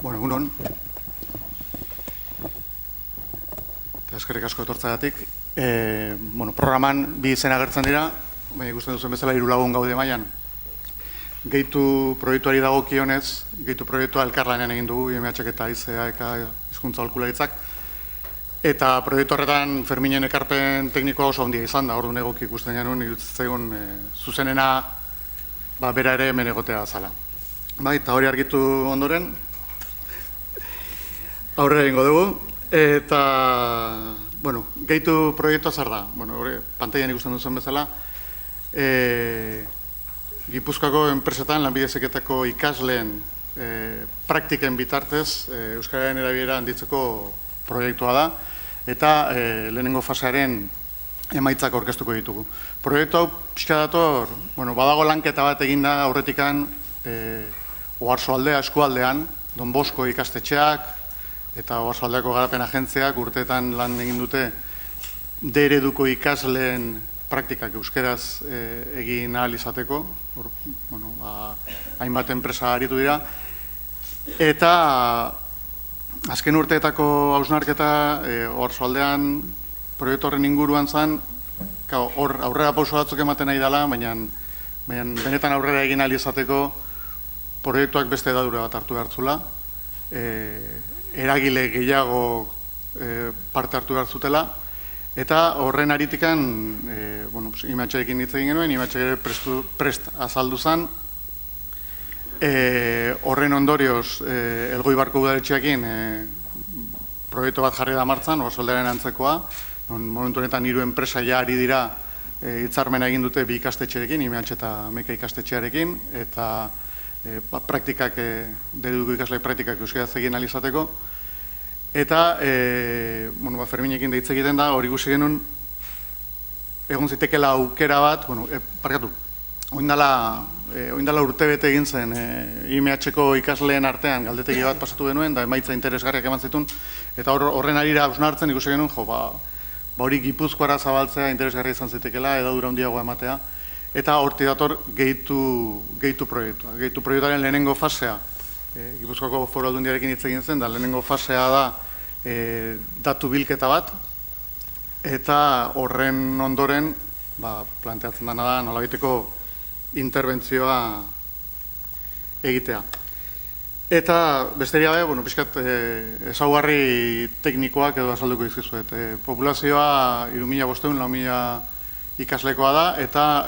Bueno, egunon. Eskerrik asko etortzagatik. Programan bi izen agertzen dira, baina ikusten duzen bezala 3 lagun gaude mailan. Gehitu proiektuari dagokionez, gehitu proiektua elkarlanean egin dugu, IMH eta ICEA hizkuntza aholkularitzak. Eta proiektu horretan Ferminen ekarpen teknikoa oso handia izan da, orduan egoki ikusten genuen, iruditzen zuzenena bera ere hemen egotea zala. Eta hori argitu ondoren, aurrera egingo dugu, eta, gehitu proiektua zer da. Pantailan ikusten duzen bezala, Gipuzkoako enpresetan lanbide heziketako ikasleen praktiken bitartez euskararen erabilera handitzeko proiektua da, eta lehenengo fasearen emaitzak aurkeztuko ditugu. Proiektu hau pixka dator, badago lanketa bat eginda aurretikan Oarsoaldea eskualdean, Don Bosko ikastetxeak eta Oarsoaldeako garapen agentziak urteetan lan egin dute D-ereduko ikasleen praktikak euskeraz egin ahal izateko, hainbat enpresa aritu dira, eta azken urteetako hausnarketa Oarsoaldean proiektu horren inguruan zen, aurrera pauso batzuk ematen nahi dela, baina benetan aurrera egin ahal izateko proiektuak beste edadura bat hartu behartzula, eragile gehiago parte hartu behar zutela, eta horren aritikan, IMH-ekin hitz egin genuen, IMH ere prest azaldu zen, horren ondorioz, Elgoibarko udaletxeakin proiektu bat jarri da martzan, Oarsoaldearen antzekoa, momentu honetan 3 enpresa ja ari dira hitzarmena egin dute 2 ikastetxearekin, IMH eta Meka ikastetxearekin, eta praktikak, D-ereduko ikasleak praktikak euskeraz egin ahal izateko. Eta, Ferminekin da hitz egiten da, hori ikusi genuen, egon zitekela aukera bat, oindala urtebete egin zen, IMH-ko ikasleen artean galdetegi bat pasatu genuen, da emaitza interesgarriak eman zituen, eta horren arira hausnartzen ikusi genuen, hori Gipuzkoara zabaltzea interesgarria izan zitekela, edadura handiagoa ematea, eta hortik dator gehitu proiektua. Gehitu proiektuaren lehenengo fasea, Gipuzkoako Foru Aldundiarekin hitz egin zen, da lehenengo fasea da datu bilketa bat, eta horren ondoren planteatzen dena da nolabaiteko interbentzioa egitea. Eta besterik gabe, pixkat ezaugarri teknikoak edo azalduko dizkizuet. Populazioa 3.500, 4.000 ikaslekoa da, eta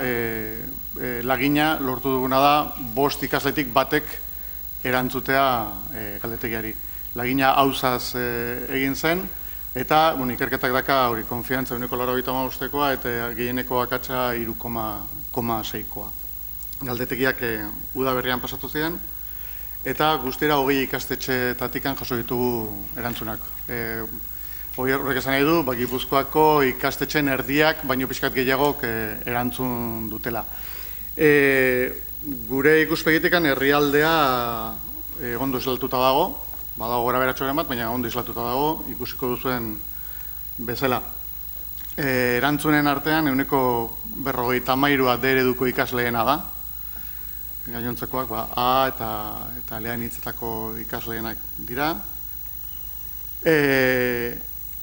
lagina lortu duguna da 5 ikasletik batek erantzutea galdetegiari. Lagina hauzaz egin zen, eta ikerketak daka hori konfiantza 1,85koa eta gehieneko akatsa 3,6koa. Galdetegiak udaberrian pasatu ziren, eta guztira 20 ikastetxeetatik jaso ditugu erantzunak. Horrek esan nahi du, Gipuzkoako ikastetxeen erdiak, baino pixkat gehiagok erantzun dutela. Gure ikuspegitikan herrialdea ondo islatuta dago, badago gora beratxoren bat, baina ondo islatuta dago, ikusiko duzuen bezala. Erantzunen artean, 53% D-ereduko ikasleena da, gainontzekoak, A eta lehen hitzetako ikasleenak dira.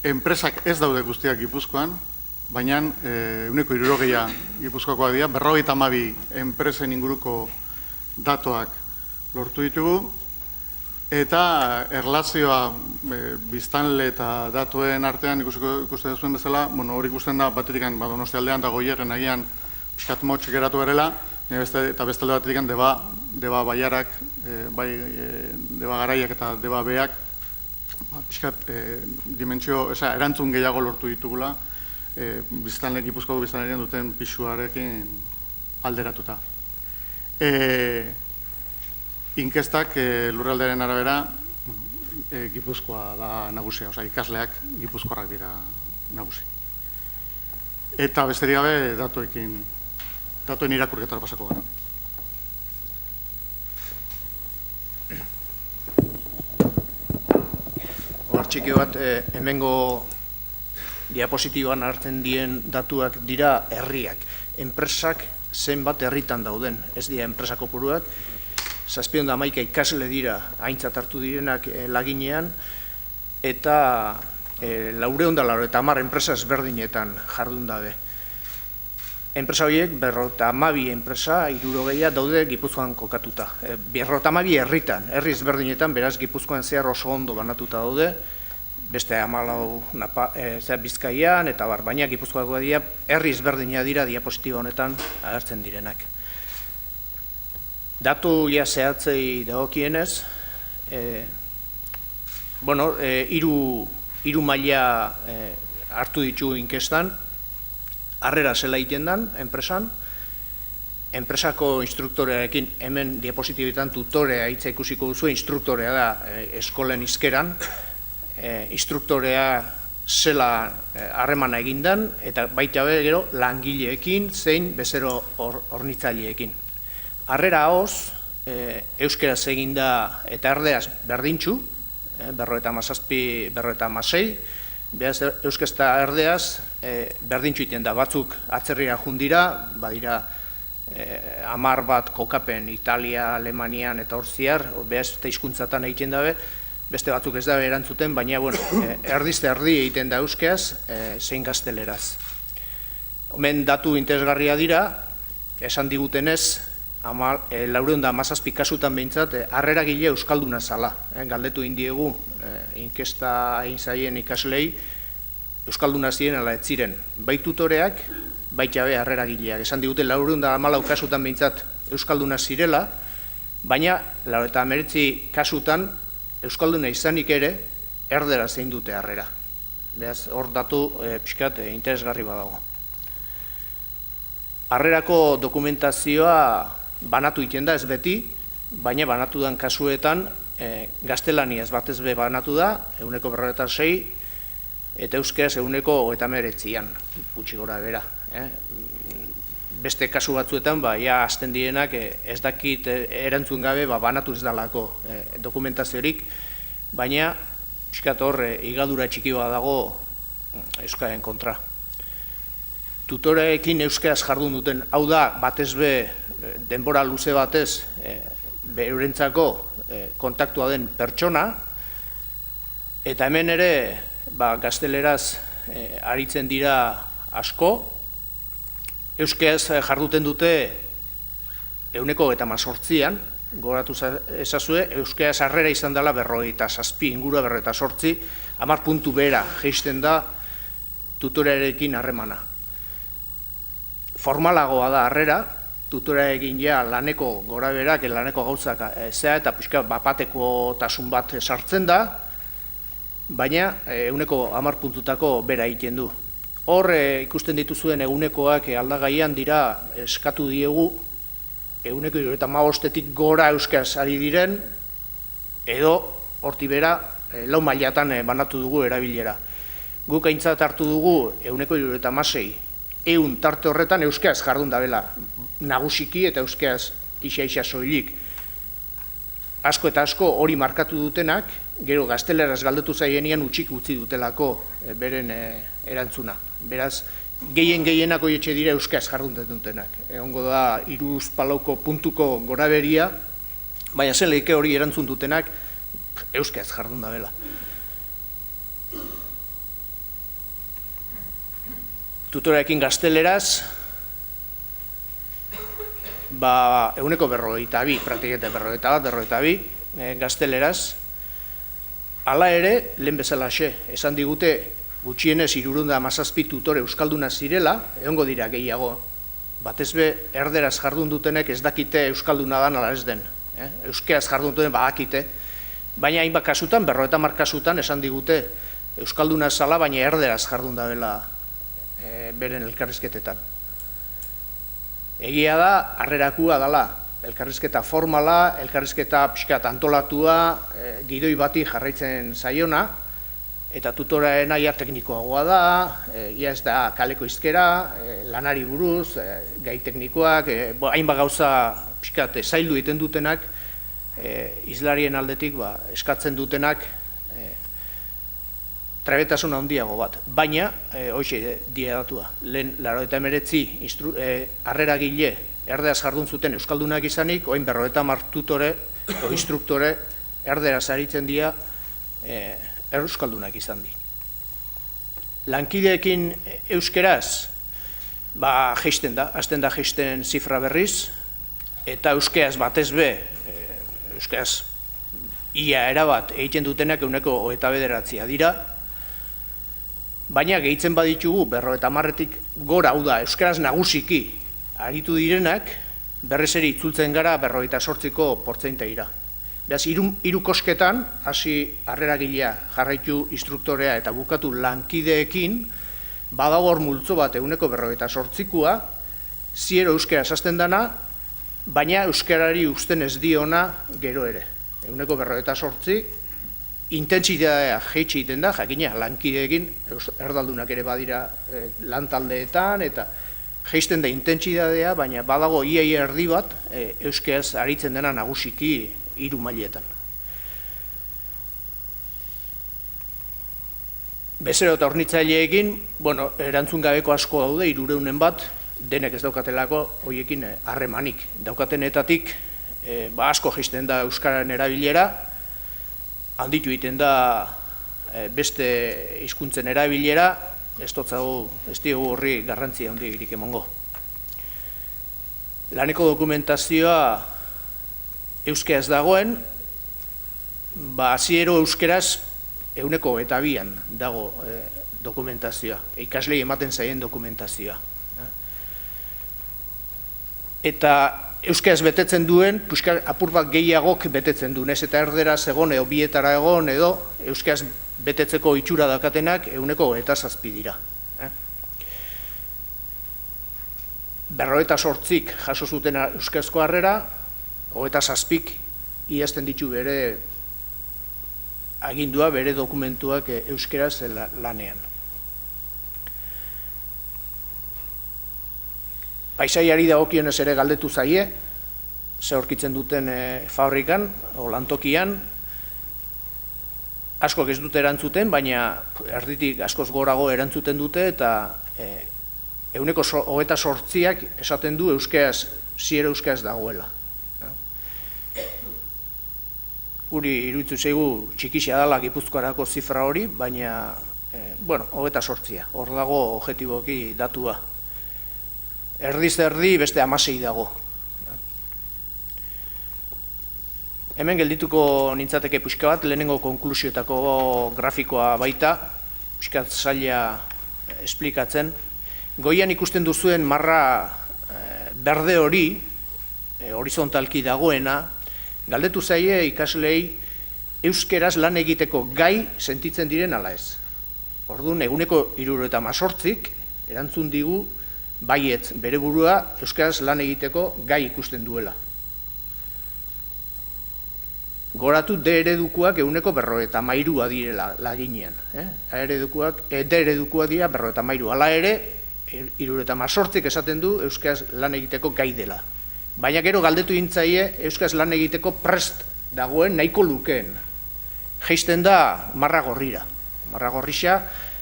Enpresak ez daude guztiak Gipuzkoan, baina 60% Gipuzkoakoak dira, 52 enpresen inguruko datuak lortu ditugu, eta erlazioa biztanle eta datuen artean ikusten duzuen bezala, hori ikusten da batetik Donostialdean eta Goierren agian pixkat motx geratu berela, eta bestalde batetik Deba Baiarak, Deba Garaiak eta Deba Beak, pixkat erantzun gehiago lortu ditugula, Gipuzkoako biztanlean duten pisuarekin alderatuta. Inkestak lurraldearen arabera Gipuzkoa da nagusia, ikasleak Gipuzkoarrak dira nagusi. Eta besterik gabe datuen irakurketara pasako gara. Txiki bat, hemengo diapositiboan hartzen dien datuak dira herriak. Enpresak zenbat herritan dauden, ez dira enpresa kopuruak, 711 ikasle dira aintzat hartu direnak laginean, eta 490 enpresa ezberdinetan jardun dabe. Enpresa horiek 52 enpresa 60 daude Gipuzkoan kokatuta. 52 herritan, herri ezberdinetan, beraz Gipuzkoan zehar oso ondo banatuta daude, beste 14 Bizkaian eta bar, baina Gipuzkoako dira herri ezberdina dira diapositiba honetan agertzen direnak. Datu zehatzei dagokienez, hiru maila hartu ditu inkestan, harrera zela egiten dan, enpresan, enpresako instruktorearekin, hemen diapositibetan tutorea hitza ikusiko duzu, instruktorea da eskolen izkeran, instruktorea zela harremana egindan, eta baita gero langileekin zein bezero hornitzaileekin. Harrera hoz, euskeraz eginda eta erdeaz berdintxu, 57, 56, beraz euskaz eta erdeaz berdintxu iten da, batzuk atzerrira jundira, badira 10 bat kokapen Italia, Alemanian eta hortziar, beraz eta hizkuntzatan egiten dabe, beste batzuk ez dabe erantzuten, baina erdizte erdi egiten da euskaz, zein gazteleraz. Hemen datu interesgarria dira, esan digutenez, 417 kasutan behintzat, harreragile euskalduna zala. Galdetu indiegu, inkesta egin zaien ikaslei, euskalduna ziren ala ez ziren. Bai tutoreak, baita be harreragileak. Esan digute 414 kasutan behintzat euskalduna zirela, baina 99 kasutan euskalduna izanik ere, erdera zein dute harrera. Beraz, hor datu pixkat interesgarri badago. Harrerako dokumentazioa banatu egiten da ez beti, baina banatu dan kasuetan gaztelaniaz batez be banatu da, 146, eta euskeraz 139an, gutxi gora bera. Beste kasu batzuetan, ja hasten direnak ez dakit erantzun gabe banatu ez dalako dokumentaziorik, baina pixkat hor higadura txiki bat dago euskaren kontra. Tutoreekin euskaraz jardun duten, hau da, batez be, denbora luze batez, eurentzako kontaktua den pertsona, eta hemen ere, gazteleraz aritzen dira asko, euskaraz jarduten dute 118an, goratu ezazue, euskaraz harrera izan dela 57 ingurua 58, 10 puntu bera geisten da tutorearekin harremana. Formalagoa da harrera, tutorearekin ja laneko gora berak, laneko gauzak zea eta pixka bapateko tasun bat sartzen da, baina 10 puntutako bera egiten du. Hor ikusten dituzuen egunekoak aldagaian dira eskatu diegu 175etik gora euskaz ari diren, edo horti bera 4 mailatan banatu dugu erabilera. Guk aintzat hartu dugu 176, tarte horretan euskaz jardun dabela nagusiki eta euskaz isa soilik. Asko eta asko hori markatu dutenak, gero gazteleraz galdetu zaienian utxik utzi dutelako beren erantzuna. Beraz, gehienak hoietxe dira euskaz jardun dutenak. Egongo da 3-4 puntuko goraberia, baina zen lehike hori erantzun dutenak euskaz jardun dabela. Tutoreekin gazteleraz, 142, praktikete 42 gazteleraz. Hala ere, lehen bezalaxe, esan digute gutxienez 317 tutore euskalduna zirela, egongo dira gehiago. Batez be, erderaz jardun dutenek ez dakite euskalduna dan ala ez den. Euskeraz jardun duten badakite, baina hainbat kasutan, 50 kasutan esan digute euskalduna zala, baina erderaz jardun dabela beren elkarrizketetan. Egia da, harrerakua dela, elkarrizketa formala, elkarrizketa pixkat antolatua, gidoi bati jarraitzen zaiona, eta tutoraren aia teknikoagoa da, ia ez da kaleko izkera, lanari buruz, gai teknikoak, hainbat gauza pixkat zaildu egiten dutenak, izlarien aldetik eskatzen dutenak trebetasun handiago bat. Baina, hoxe diadatua, lehen 89 harreragile erdeaz jardun zuten euskaldunak izanik, oin 50 tutore instruktore erderaz aritzen dira euskaldunak izan di. Lankideekin euskeraz, geisten da, hasten da geisten zifra berriz, eta euskeraz batez be, euskeraz ia erabat egiten dutenak 29% dira, baina gehitzen baditugu 50-tik gora, hau da, euskeraz nagusiki aritu direnak, berrezeri itzultzen gara 58%. Beraz, hiru kosketan, hasi harreragilea, jarraitu instruktorea eta bukatu lankideekin, badago hor multzo bat 58%, ziero euskera hasten dana, baina euskarari uzten ez diona gero ere. 58%, intentsitatea jeitsi egiten da, jakina lankideekin, erdaldunak ere badira lantaldeetan, eta jeisten da intentsitatea, baina badago ia erdi bat euskeraz aritzen dena nagusiki 3 mailetan. Bezero eta hornitzaileekin, erantzun gabeko asko daude, 300 bat, denek ez daukatelako hoiekin harremanik. Daukatenetatik, asko jeisten da euskararen erabilera, handitu egiten da beste hizkuntzen erabilera, ez diogu horri garrantzia handirik emongo. Laneko dokumentazioa euskeraz dagoen, hasiero euskeraz 122an dago dokumentazioa, ikaslei ematen zaien dokumentazioa. Eta euskeraz betetzen duen, apur bat gehiagok betetzen duen, ez eta erderaz egon, edo bietara egon, edo euskeraz betetzeko itxura dakatenak 27 dira. 58 jaso zuten euskarazko harrera, 27 idazten ditu bere agindua, bere dokumentuak euskaraz lanean. Paisaiari dagokionez ere galdetu zaie, ze aurkitzen duten fabrikan, o lantokian, askok ez dute erantzuten, baina erditik askoz gorago erantzuten dute, eta 28ak esaten du euskaraz, ziero euskaraz dagoela. Guri iruditu zaigu txikixea dela Gipuzkoarako zifra hori, baina, 28, hor dago objektiboki datua. Erdiz erdi beste 16 dago. Hemen geldituko nintzateke puxka bat, lehenengo konklusioetako grafikoa baita, puxkat zaila esplikatzen. Goian ikusten duzuen marra berde hori, horizontalki dagoena, galdetu zaie ikaslei euskeraz lan egiteko gai sentitzen diren ala ez. Orduan, 78 erantzun digu baietz bere burua euskeraz lan egiteko gai ikusten duela. Goratu D eredukoak 53 direla laginean. D eredukoak dira 53. Hala ere, 78 esaten du euskaraz lan egiteko gai dela. Baina gero galdetu gintzaie euskaraz lan egiteko prest dagoen nahiko lukeen. Jeisten da marra gorrira. Marra gorrisa,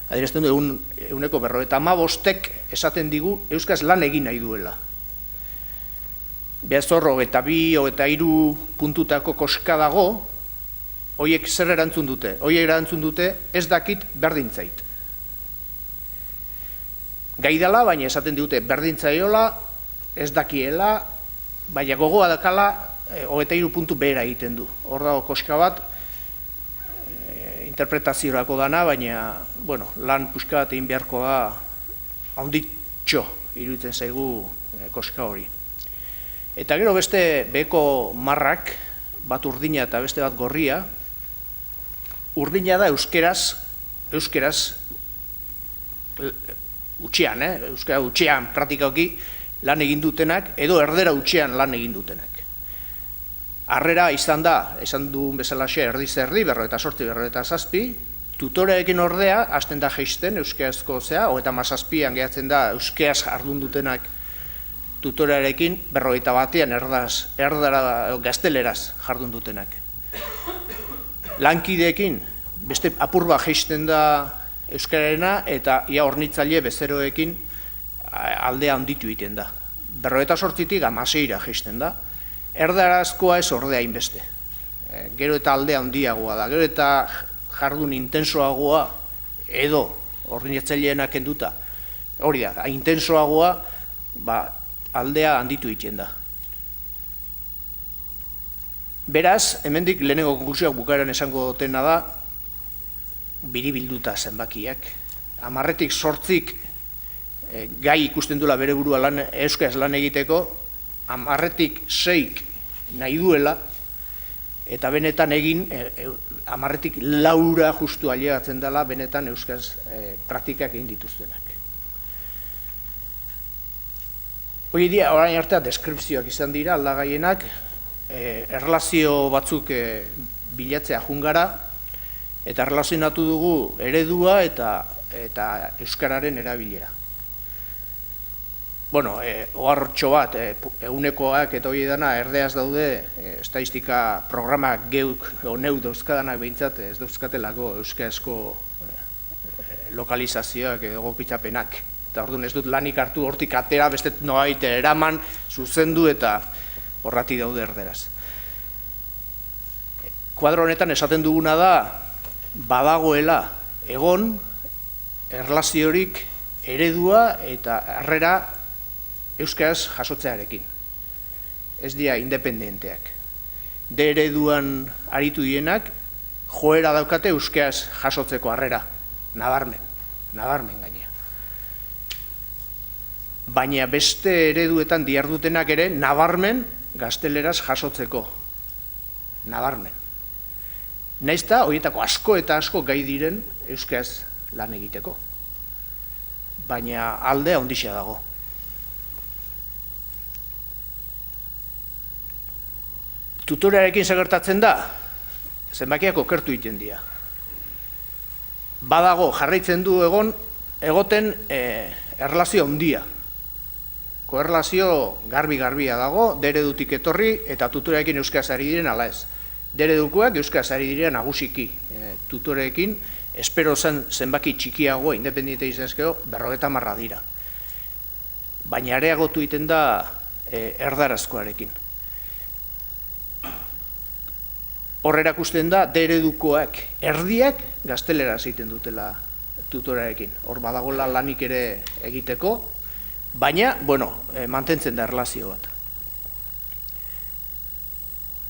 adierazten du 55 esaten digu euskaraz lan egin nahi duela. Behazor, 22-23 puntutako koska dago, horiek zer erantzun dute? Horiek erantzun dute ez dakit berdintzait. Gai dela, baina esaten dute berdintzaiola, ez dakiela, baina gogoa dakala 23 puntu behera egiten du. Hor dago koska bat, interpretaziorako dana, baina lan puska bat egin beharko da handitxo iruditzen zaigu koska hori. Eta gero beste beko marrak, bat urdina eta beste bat gorria, urdina da euskeraz utxean, euskara utxean praktikoki lan egin dutenak, edo erdera utxean lan egin dutenak. Harrera izan da, esan duen bezalaxe erdiz erdi, 58-57, tutoreekin ordea, hasten da jeisten euskarazko zea, 57an gehatzen da euskaraz jardun dutenak tutorearekin 51an erdara gazteleraz jardun dutenak. Lankideekin beste apurba jeisten da euskararena eta ia hornitzaile bezeroekin aldea handitu egiten da. 58tik 16ra jeisten da erdarazkoa ez ordea inbeste. Gero eta alde handiagoa da, gero eta jardun intensoagoa edo ordinatzaileena kenduta. Hori da, intensoagoa aldea handitu egiten da. Beraz, hemendik lehenengo konklusioak bukaeran esango dutena da, biribilduta zenbakiak. 10-tik 8 gai ikusten duela bere burua euskaraz lan egiteko, 10-tik 6 nahi duela, eta benetan egin 10-tik 4 justu ailegatzen dela benetan euskaraz praktikak egin dituztenak. Hori dira, orain artea deskripzioak izan dira, aldagaienak, erlazio batzuk bilatzea jungara, eta erlazionatu dugu eredua eta euskararen erabilera. Bueno, ohartxo bat, egunekoak eta hori dana erdeaz daude, estatistika programak geuk, neu dauzkadanak behintzat, ez dauzkatelako euskarazko lokalizazioak edo egokitzapenak. Eta orduan ez dut lanik hartu hortik atera, beste noait eraman, zuzendu eta horrati daude erderaz. Kuadro honetan esaten duguna da, badagoela egon, erlaziorik eredua eta harrera euskaraz jasotzearekin. Ez dira independenteak. De ereduan aritu dienak, joera daukate euskaraz jasotzeko harrera. Nabarmen gainea. Baina beste ereduetan diardutenak ere, nabarmen gazteleraz jasotzeko. Nabarmen. Naizta, horietako asko eta asko gai diren euskaraz lan egiteko. Baina aldea ondixea dago. Tutorearekin zagertatzen da, zenbakiak okertu egiten dira. Badago, jarraitzen du egoten erlazio handia. Koerlazio garbi-garbia dago, deredutik etorri eta tutorearekin euskaraz ari diren ala ez. Deredukoak euskaraz ari diren nagusiki tutoreekin, espero zenbaki txikiago, independente izanezkeo, 50 dira. Baina areagotu egiten da erdarazkoarekin. Hor erakusten da, deredukoak erdiak gazteleraz egiten dutela tutorearekin. Hor badagola lanik ere egiteko, baina, mantentzen da erlazio bat.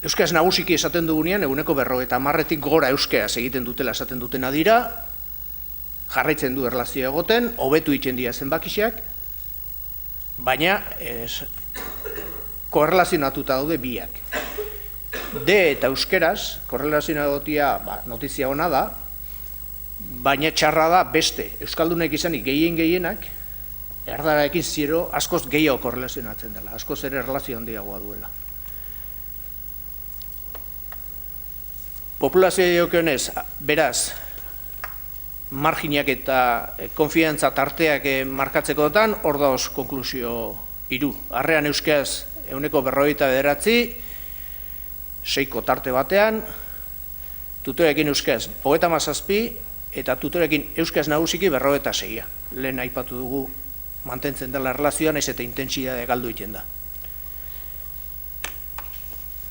Euskaraz nagusiki esaten dugunean, eguneko 50-tik gora euskaraz egiten dutela esaten dutena dira, jarraitzen du erlazio egoten, hobetu egiten dira zenbakiak, baina korrelazionatuta daude biak. D eta euskeraz, korrelazionatia notizia ona da, baina txarra da beste, euskaldunek izanik gehienak, erdararekin zero askoz gehiago korrelazionatzen dela, askoz ere erlazio handiagoa duela. Populazioa diokionez, beraz, marginak eta konfiantza tarteak markatzekotan, hor dauz konklusio 3. Harrean euskaraz eguneko 59, 6ko tarte batean, tutorekin euskaraz 37 eta tutorekin euskaraz nagusiki 56. Lehen aipatu dugu mantentzen dela erlazioan, ez eta intentsitate galdu egiten da.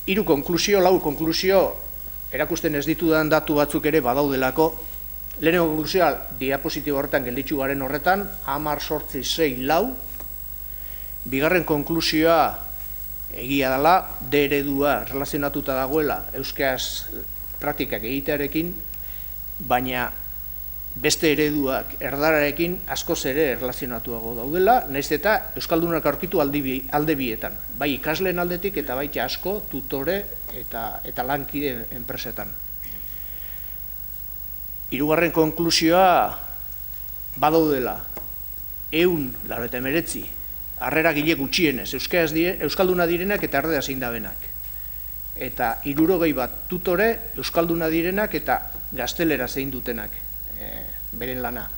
3 konklusio, 4 konklusio, erakusten ez ditudan datu batzuk ere badaudelako. Lehenengo konklusioa diapositibo horretan gelditzu garen horretan, 10, 8, 6, 4. Bigarren konklusioa egia dela, D eredua relazionatuta dagoela euskaraz praktikak egitearekin, baina beste ereduak erdararekin askoz ere erlazionatuago daudela, nahiz eta euskaldunak aurkitu alde bietan, bai ikasleen aldetik eta baita asko tutore eta lankide enpresetan. 3. konklusioa badaudela 199 harrera gile gutxienez, euskalduna direnak eta erdera zein dabenak. Eta 60 bat tutore euskalduna direnak eta gaztelera zein dutenak beren lana.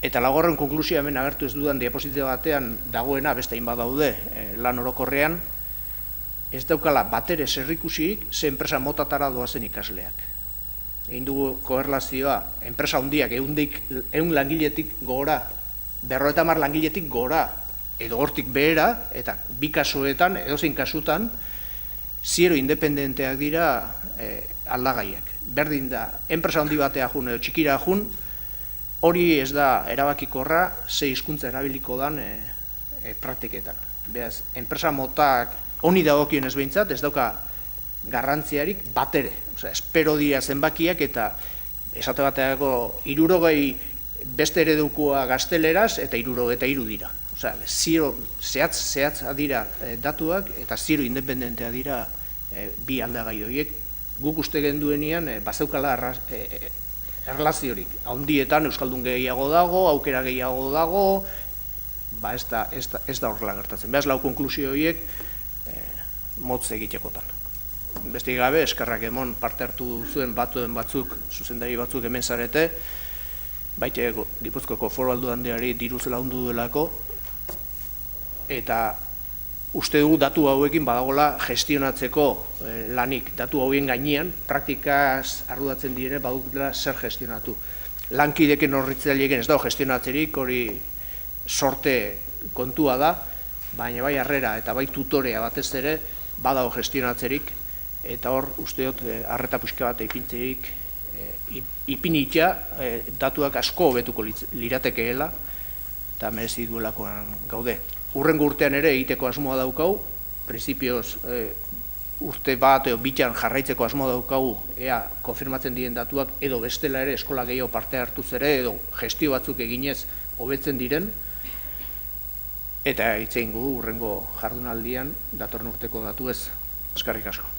Eta 4. konklusioa hemen agertu ez dudan diapositiba batean dagoena, beste hainbat daude lan orokorrean, ez daukala batere zerrikusirik ze enpresa motatara doazen ikasleak. Egin dugu korrelazioa, enpresa handiak 100 langiletik gora, 50 langiletik gora edo hortik behera, eta bi kasuetan, edozein kasutan, ziero independenteak dira aldagaiak. Berdin da, enpresa handi batea jun edo txikira jun, hori ez da erabakikorra ze hizkuntza erabiliko dan praktiketan. Beraz, enpresa motak honi dagokionez behintzat, ez dauka garrantziarik bat ere. Osea, espero dira zenbakiak eta esate bateako 60 beste eredukua gazteleraz eta 63 dira. Osea, zero zehatz dira datuak eta zero independentea dira bi aldagai horiek. Guk uste genduenean bazeukala erlaziorik. Handietan euskaldun gehiago dago, aukera gehiago dago, ez da horrela gertatzen. Beraz, lau konklusio horiek motz egitekotan. Beste gabe, eskerrak emon parte hartu zuen batzuk, zuzendari batzuk hemen zarete, baite Gipuzkoako Foru Aldundiari diruz lagundu duelako, eta uste dugu datu hauekin badagola gestionatzeko lanik, datu hauen gainean, praktikaz arduratzen direne badutela zer gestionatu. Lankideken horritzaileekin ez dago gestionatzerik, hori sorte kontua da, baina bai harrera eta bai tutorea batez ere badago gestionatzerik, eta hor uste dut arreta puxka bat ipintzerik ipinitia datuak asko hobetuko liratekeela eta merezi duelakoan gaude. Hurrengo urtean ere egiteko asmoa daukau, prinsipioz urte bat edo bitan jarraitzeko asmoa daukau, ea konfirmatzen diren datuak edo bestela ere eskola gehiago parte hartuz ere edo gestio batzuk eginez hobetzen diren, eta hitz egingo du hurrengo jardunaldian datorren urteko datu ez. Eskerrik asko.